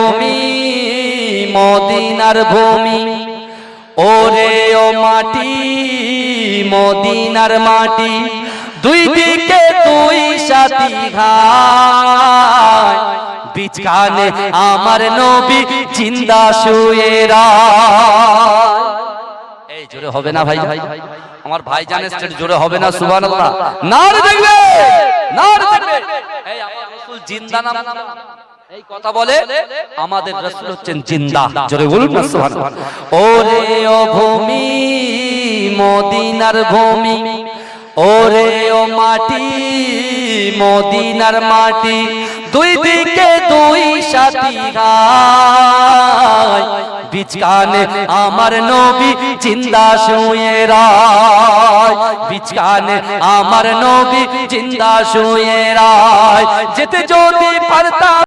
ভূমি মদিনার ভূমি, ওরে ও মাটি মদিনার মাটি, দুই দিকে দুই সাথী ঘাট, বিছখানে আমার নবী জিন্দা শুয়ে রায়। এই জোরে হবে না ভাই? আমার ভাই জানে জোরে হবে না? সুবহানাল্লাহ। নারে দেখবে, নারে দেখবে। এই আমার রাসূল জিন্দা না, এই কথা বলে আমাদের রাসূল হচ্ছেন জিন্দা। জোরে বলুন না সুবহানাল্লাহ। ওরে ও ভূমি মদিনার ভূমি, ওরে ও মাটি মদিনার মাটি, দুই দিকে দুই সাথী ঘাট, বিছখানে আমার নবী জিন্দা শুয়ে রায়, বিছখানে আমার নবী জিন্দা শুয়ে রায়। যেতে যদি পারতাম